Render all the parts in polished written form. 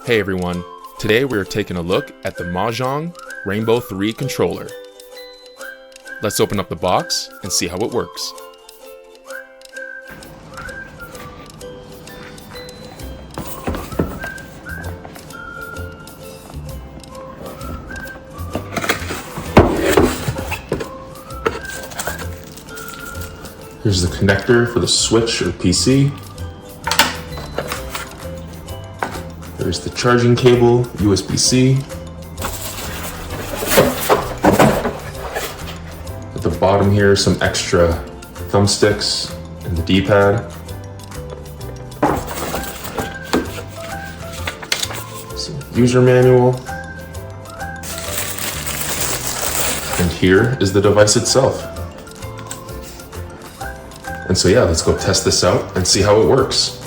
Hey everyone, today we are taking a look at the MOJHON Rainbow 3 controller. Let's open up the box and see how it works. Here's the connector for the Switch or PC. There's the charging cable, USB-C. At the bottom here, some extra thumbsticks and the D-pad. Some user manual. And here is the device itself. And so yeah, let's go test this out and see how it works.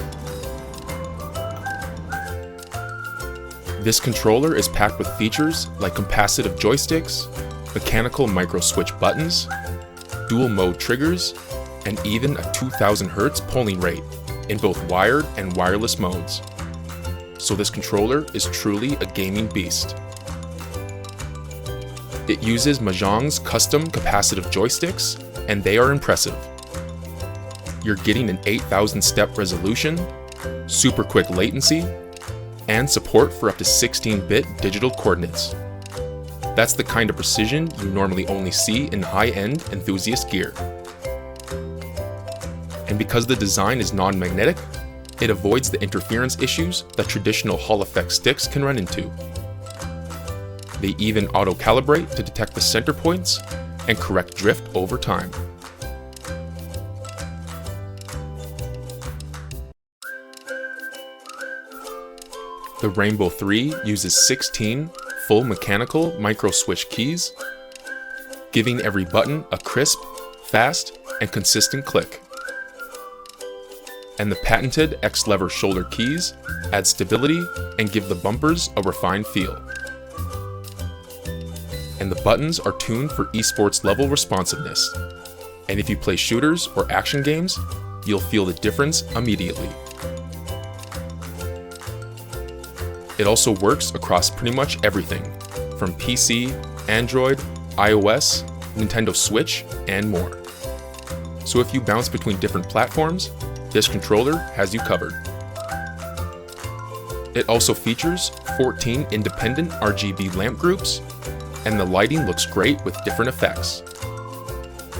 This controller is packed with features like capacitive joysticks, mechanical micro switch buttons, dual mode triggers, and even a 2000 Hz polling rate in both wired and wireless modes. So this controller is truly a gaming beast. It uses MOJHON's custom capacitive joysticks, and they are impressive. You're getting an 8000 step resolution, super quick latency, and support for up to 16-bit digital coordinates. That's the kind of precision you normally only see in high-end enthusiast gear. And because the design is non-magnetic, it avoids the interference issues that traditional Hall effect sticks can run into. They even auto-calibrate to detect the center points and correct drift over time. The Rainbow 3 uses 16 full mechanical micro switch keys, giving every button a crisp, fast, and consistent click. And the patented X-lever shoulder keys add stability and give the bumpers a refined feel. And the buttons are tuned for esports-level responsiveness. And if you play shooters or action games, you'll feel the difference immediately. It also works across pretty much everything, from PC, Android, iOS, Nintendo Switch, and more. So if you bounce between different platforms, this controller has you covered. It also features 14 independent RGB lamp groups, and the lighting looks great with different effects.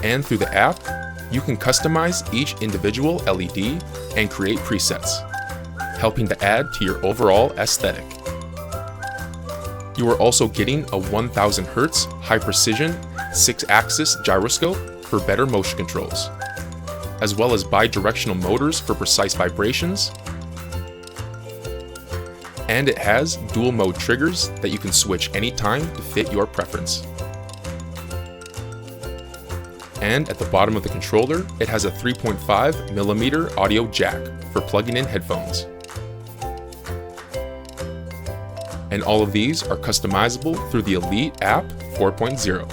And through the app, you can customize each individual LED and create presets, helping to add to your overall aesthetic. You are also getting a 1000 Hz high-precision 6-axis gyroscope for better motion controls, as well as bi-directional motors for precise vibrations, and it has dual mode triggers that you can switch anytime to fit your preference. And at the bottom of the controller, it has a 3.5mm audio jack for plugging in headphones. And all of these are customizable through the Elite app 4.0.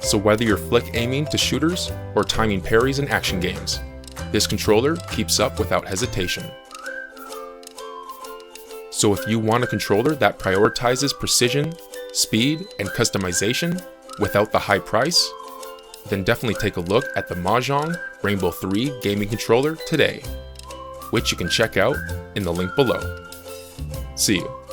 So whether you're flick aiming to shooters or timing parries in action games, this controller keeps up without hesitation. So if you want a controller that prioritizes precision, speed, and customization without the high price, then definitely take a look at the MOJHON Rainbow 3 gaming controller today, which you can check out in the link below. See you.